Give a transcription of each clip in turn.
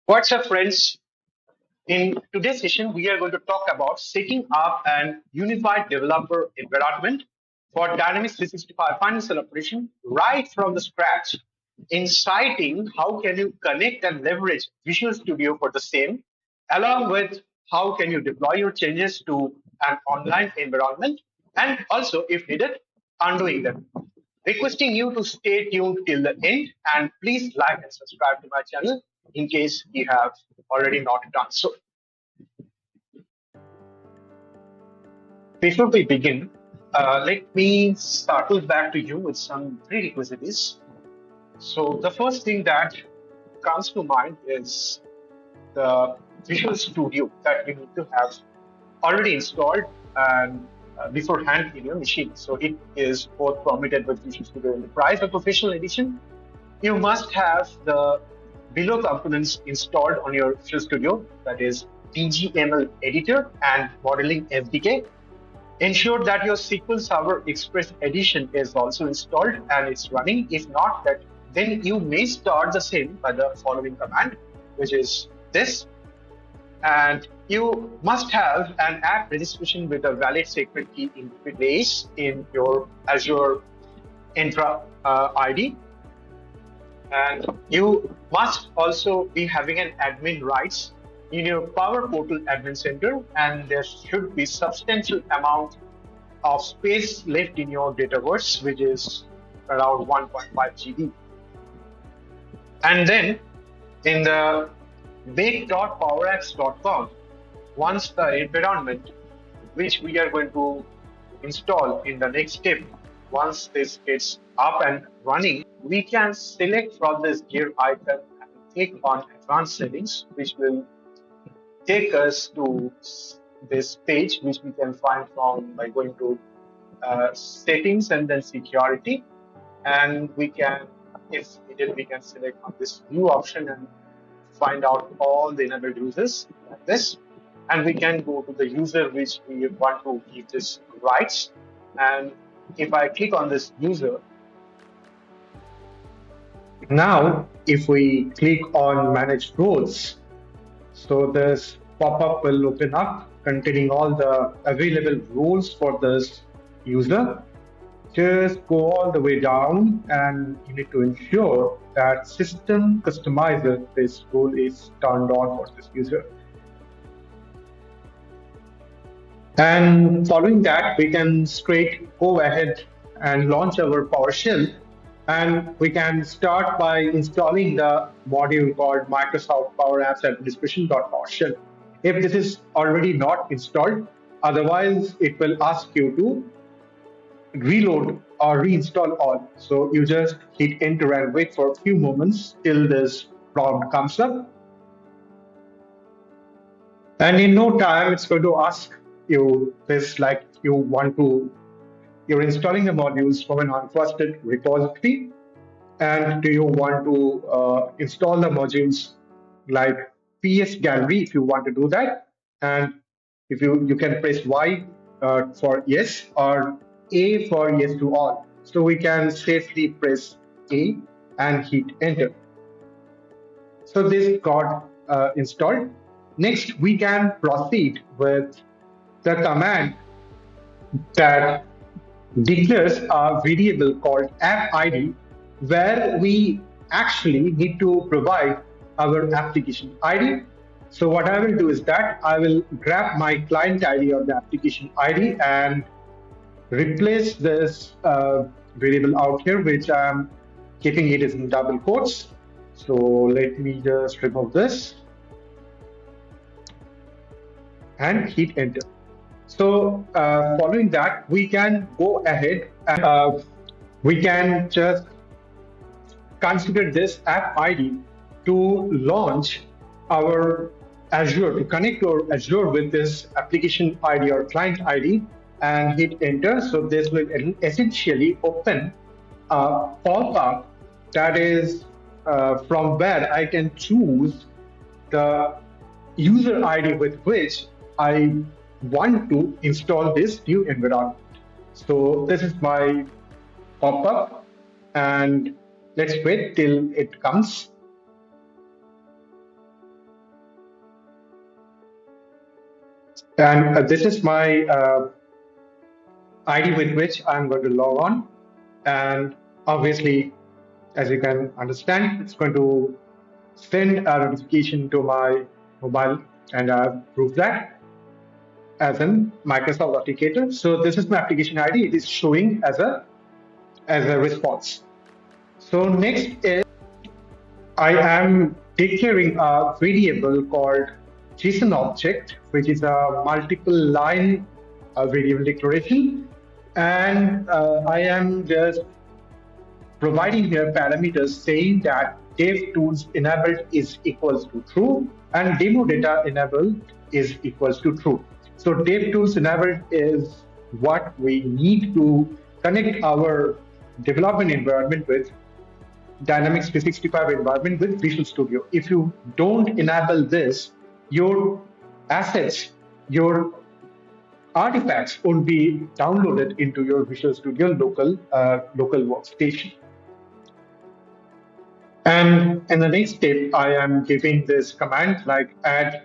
What's up, friends? In today's session, we are going to talk about setting up an unified developer environment for Dynamics 365 financial operation right from the scratch, inciting how can you connect and leverage Visual Studio for the same, along with how can you deploy your changes to an online environment, and also, if needed, undoing them. Requesting you to stay tuned till the end and please like and subscribe to my channel in case you have already not done so. Before we begin, let me circle back to you with some prerequisites. So the first thing that comes to mind is the Visual Studio that we need to have already installed and beforehand in your machine. So it is both permitted with Visual Studio Enterprise or Professional Edition. You must have the below components installed on your Visual Studio, that is DGML editor and modeling SDK. Ensure that your SQL Server Express edition is also installed and it's running. If not, then you may start the same by the following command, which is this. And you must have an app registration with a valid secret key in place in your Azure Entra ID. And you must also be having an admin rights in your Power Portal Admin Center, and there should be substantial amount of space left in your Dataverse, which is around 1.5 GB. And then in the make.powerapps.com, once the environment which we are going to install in the next step, once this gets up and running, we can select from this gear icon and click on advanced settings, which will take us to this page, which we can find from by going to settings and then security. And we can, if needed, we can select on this view option and find out all the enabled users like this. And we can go to the user which we want to give this rights. And if I click on this user, now if we click on manage roles, so this pop-up will open up containing all the available roles for this user. Just go all the way down and you need to ensure that system customizer this role is turned on for this user. And following that, we can straight go ahead and launch our PowerShell. And we can start by installing the module called Microsoft Power Apps Administration.PowerShell. If this is already not installed, otherwise it will ask you to reload or reinstall all. So you just hit enter and wait for a few moments till this prompt comes up. And in no time, it's going to ask you this, like you're installing the modules from an untrusted repository, and do you want to install the modules like PS Gallery if you want to do that, and if you can press Y for yes or A for yes to all. So we can safely press A and hit enter. So this got installed. Next, we can proceed with the command that declares a variable called app ID, where we actually need to provide our application ID. So what I will do is that I will grab my client ID or the application ID and replace this variable out here, which I'm keeping it in double quotes. So let me just remove this and hit enter. So following that, we can go ahead and we can just configure this app ID to launch our Azure, to connect our Azure with this application ID or client ID and hit enter. So this will essentially open a pop-up that is from where I can choose the user ID with which I want to install this new environment. So this is my pop-up, and let's wait till it comes. And this is my ID with which I'm going to log on. And obviously, as you can understand, it's going to send a notification to my mobile, and I've proved that as an Microsoft Authenticator. So this is my application ID. It is showing as a response. So next is I am declaring a variable called JSON object, which is a multiple line variable declaration. And I am just providing here parameters saying that dev tools enabled is equals to true and demo data enabled is equals to true. So dev tools enabled is what we need to connect our development environment with Dynamics 365 environment with Visual Studio. If you don't enable this, your assets, your artifacts won't be downloaded into your Visual Studio local workstation. And in the next step, I am giving this command like add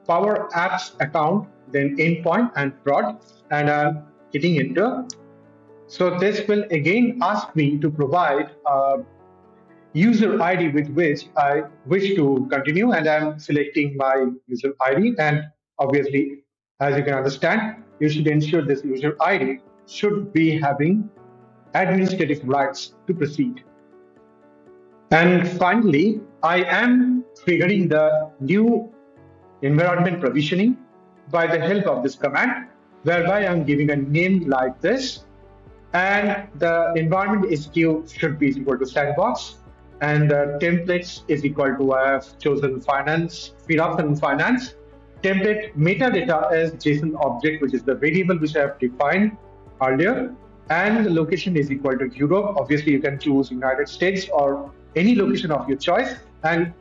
Power Apps account, then endpoint and prod, and I'm hitting enter. So this will again ask me to provide a user ID with which I wish to continue, and I'm selecting my user ID. And obviously, as you can understand, you should ensure this user ID should be having administrative rights to proceed. And finally, I am triggering the new environment provisioning by the help of this command, whereby I'm giving a name like this, and the environment SKU should be equal to sandbox, and the templates is equal to I have chosen finance, FinOps and finance. Template metadata is JSON object, which is the variable which I have defined earlier, and the location is equal to Europe. Obviously, you can choose United States or any location of your choice. And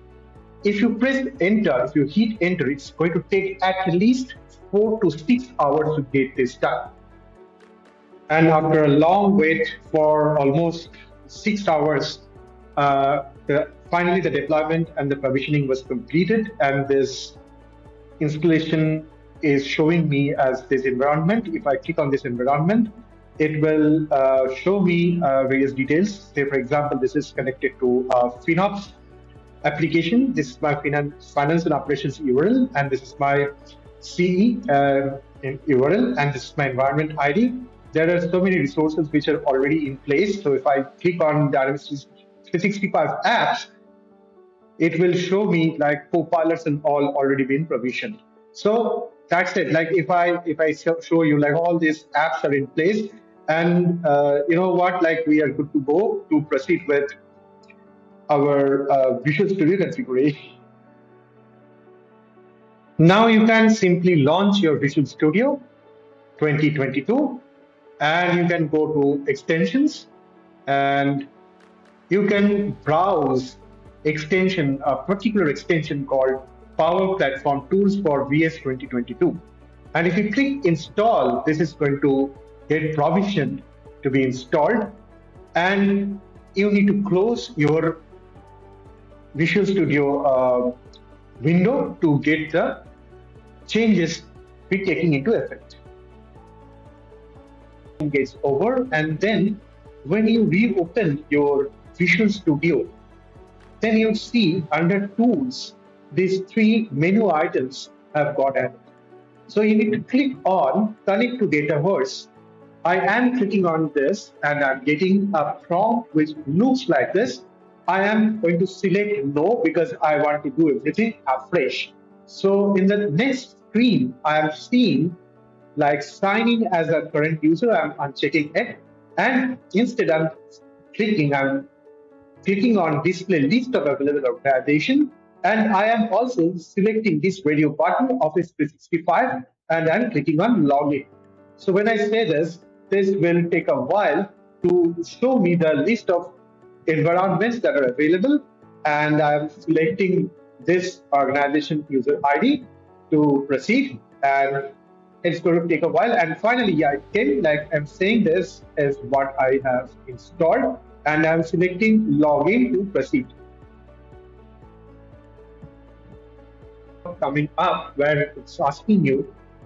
if you press enter, if you hit enter, it's going to take at least 4 to 6 hours to get this done. And after a long wait for almost 6 hours, finally the deployment and the provisioning was completed, and this installation is showing me as this environment. If I click on this environment, it will show me various details. Say, for example, this is connected to FinOps application. This is my finance and operations URL, and this is my CE URL, and this is my environment ID. There are so many resources which are already in place. So if I click on Dynamics 365 apps, it will show me like co-pilots and all already been provisioned. So that's it. Like if I show you like all these apps are in place, and you know what, like we are good to go to proceed with our Visual Studio configuration. Now you can simply launch your Visual Studio 2022, and you can go to extensions, and you can browse extension, a particular extension called Power Platform Tools for VS 2022. And if you click install, this is going to get provisioned to be installed, and you need to close your Visual Studio window to get the changes be taking into effect. Gets over, and then when you reopen your Visual Studio, then you see under tools, these 3 menu items have got added. So you need to click on connect to Dataverse. I am clicking on this, and I'm getting a prompt which looks like this. I am going to select no because I want to do everything afresh. So in the next screen, I am seeing like signing as a current user. I'm unchecking it, and instead I'm clicking on display list of available organization, and I am also selecting this radio button Office 365, and I'm clicking on login. So when I say this will take a while to show me the list of environments that are available, and I'm selecting this organization user ID to proceed, and it's going to take a while. And finally, I can, like I'm saying, this is what I have installed, and I'm selecting login to proceed. Coming up where it's asking you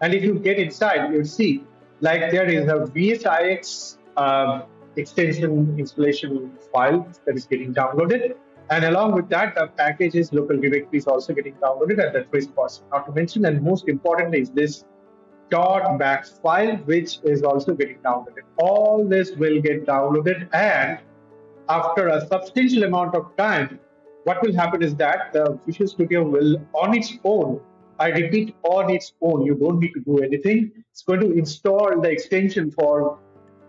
And if you get inside, you'll see like there is a VSIX extension installation file that is getting downloaded. And along with that, the packages local directory is also getting downloaded at the trace cost. Not to mention, and most importantly, is this .back file, which is also getting downloaded. All this will get downloaded, and after a substantial amount of time, what will happen is that the Visual Studio will, on its own, I repeat, on its own, you don't need to do anything. It's going to install the extension for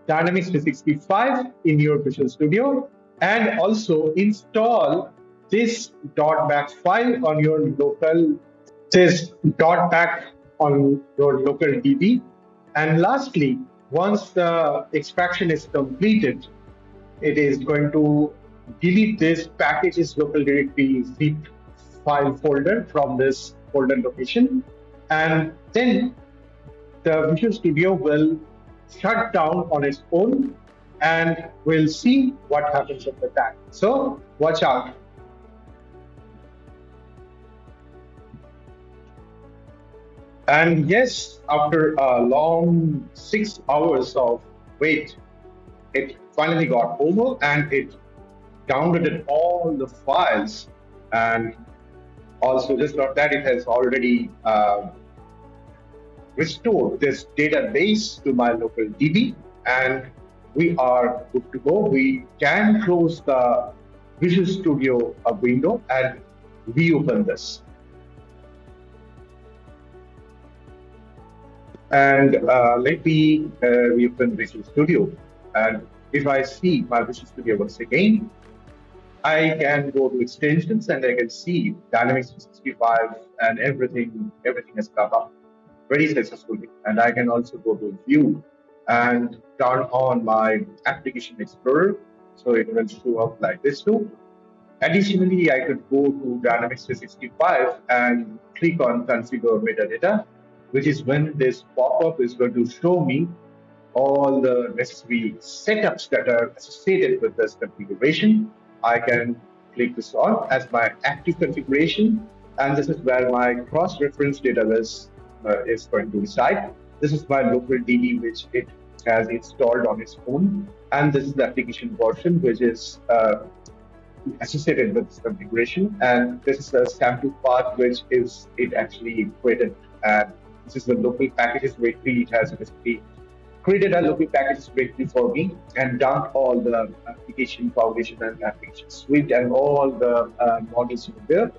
Dynamics 365 in your Visual Studio and also install this .back file on your local, this .back on your local DB. And lastly, once the extraction is completed, it is going to delete this packages local directory zip file folder from this folder location. And then the Visual Studio will shut down on its own and we'll see what happens at the time. So watch out. And yes, after a long 6 hours of wait, it finally got over and it downloaded all the files. And also, just not that, it has already restored this database to my local DB, and we are good to go. We can close the Visual Studio window and reopen this. And let me reopen Visual Studio. And if I see my Visual Studio once again, I can go to extensions and I can see Dynamics 365 and everything has come up very successfully. And I can also go to View and turn on my Application Explorer. So it will show up like this too. Additionally, I could go to Dynamics 365 and click on Configure Metadata, which is when this pop-up is going to show me all the necessary setups that are associated with this configuration. I can click this on as my active configuration, and this is where my cross-reference database is going to reside. This is my local DB, which it has installed on its own, and this is the application version, which is associated with this configuration, and this is a sample path which is it actually created, and this is the local packages directory. It has basically created a local packages directory for me and dumped all the application foundation and application suite and all the modules in there.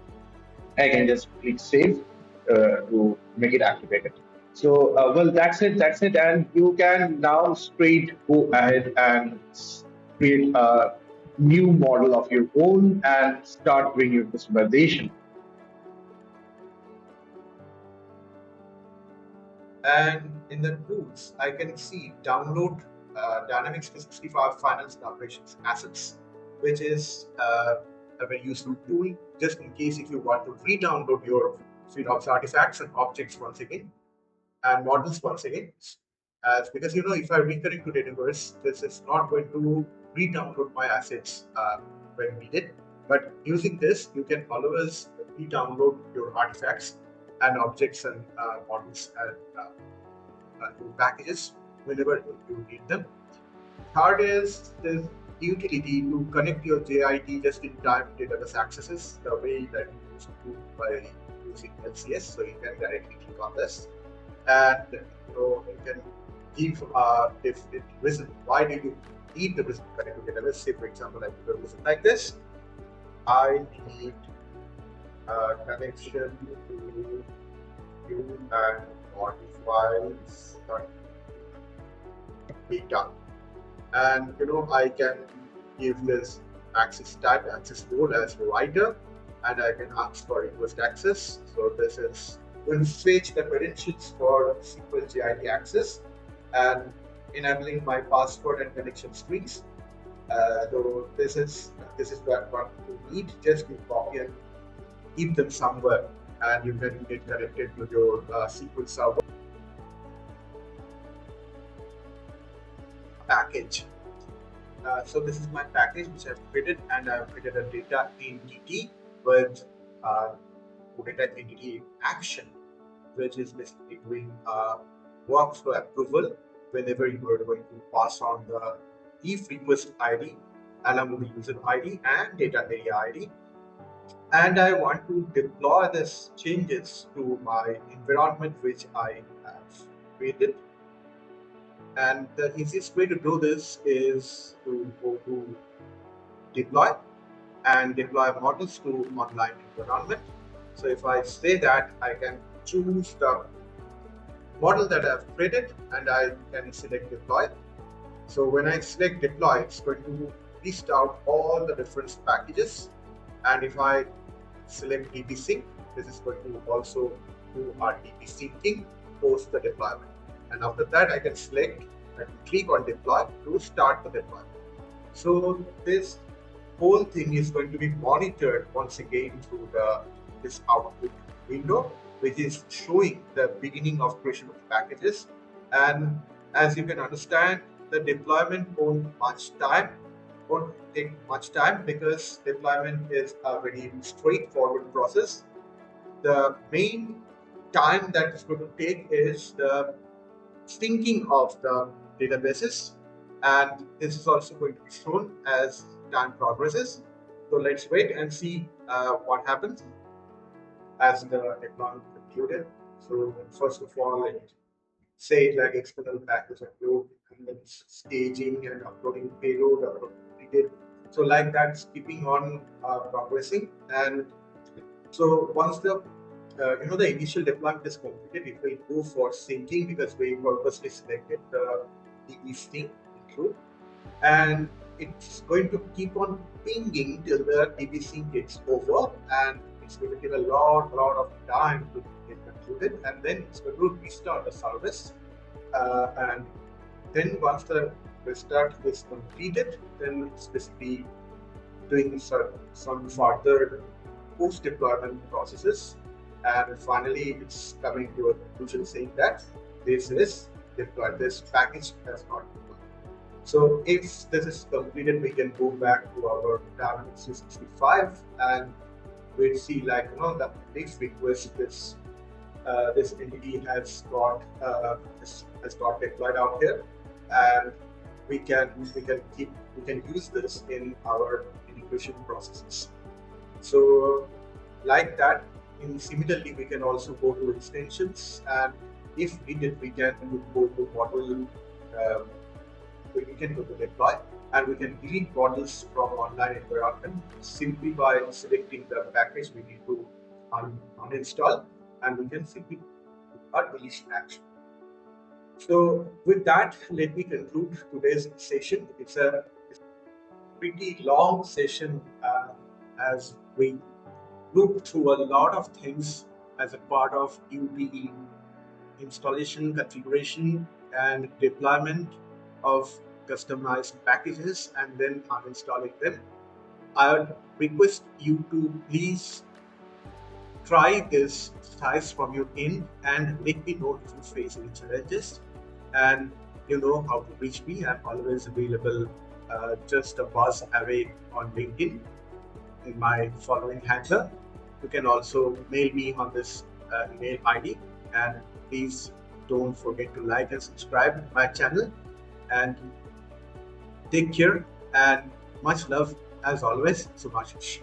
I can just click save to make it activated. So, well, that's it. And you can now straight go ahead and create a new model of your own and start doing your customization. And in the tools, I can see download Dynamics 365 Finance and Operations Assets, which is a very useful tool just in case if you want to re-download your FinOps artifacts and objects once again and models once again. Because if I reconnect to Dataverse, this is not going to re-download my assets when needed. But using this, you can always re-download your artifacts and objects and models and packages whenever you need them. Third is this utility to connect your JIT just-in-time database accesses the way that you used to do by using LCS. So you can directly click on this, and you can give if it reason why do you need the reason to connect to database. Say for example, I give a reason like this: I need a connection to view and modifies data, and I can give this access type, access role as writer, and I can ask for request access. So this is will fetch the credentials for SQL JIT access and enabling my password and connection strings. So this is what you need. Just to copy and keep them somewhere, and you can get connected to your SQL server package. So this is my package which I've created, and I've created a data entity with data entity action. which is basically doing workflow approval whenever you are going to pass on the if request ID along with the user ID and data area ID. And I want to deploy these changes to my environment which I have created. And the easiest way to do this is to go to deploy and deploy models to online environment. So if I say that, I can choose the model that I've created and I can select deploy. So when I select deploy, it's going to list out all the different packages. And if I select DB sync, this is going to also do our DB syncing post the deployment. And after that, I can select and click on deploy to start the deployment. So this whole thing is going to be monitored once again through this output window, which is showing the beginning of creation of packages. And as you can understand, the deployment won't take much time because deployment is a very straightforward process. The main time that it's going to take is the syncing of the databases, and this is also going to be shown as time progresses. So let's wait and see what happens as the deployment concluded. So first of all, it say like external package upload, and then staging and uploading payload, uploading. So like that's keeping on progressing. And so once the the initial deployment is completed, it will go for syncing because we purposely selected the DB sync include, and it's going to keep on pinging till the DB sync gets over, and it's going to take a lot of time to get concluded, and then it's going to restart the service, and then once the restart is completed, then it's basically doing some further post-deployment processes, and finally it's coming to a conclusion saying that this is deployed, this package has not deployed. So if this is completed, we can go back to our Dynamics 365 and we'll see like the next request this this entity has got deployed out here, and we can use this in our integration processes. So like that, similarly we can also go to extensions, and if needed we can go to model, we can go to deploy, and we can delete models from online environment simply by selecting the package we need to uninstall, and we can simply do a deletion action. So with that, let me conclude today's session. It's a pretty long session as we look through a lot of things as a part of UDE installation, configuration, and deployment of customized packages and then uninstalling them. I would request you to please try this exercise from your end and let me know if you face any challenges. And you know how to reach me. I'm always available, just a buzz away on LinkedIn in my following handle. You can also mail me on this email ID, and please don't forget to like and subscribe my channel, and take care and much love as always, Subhashish.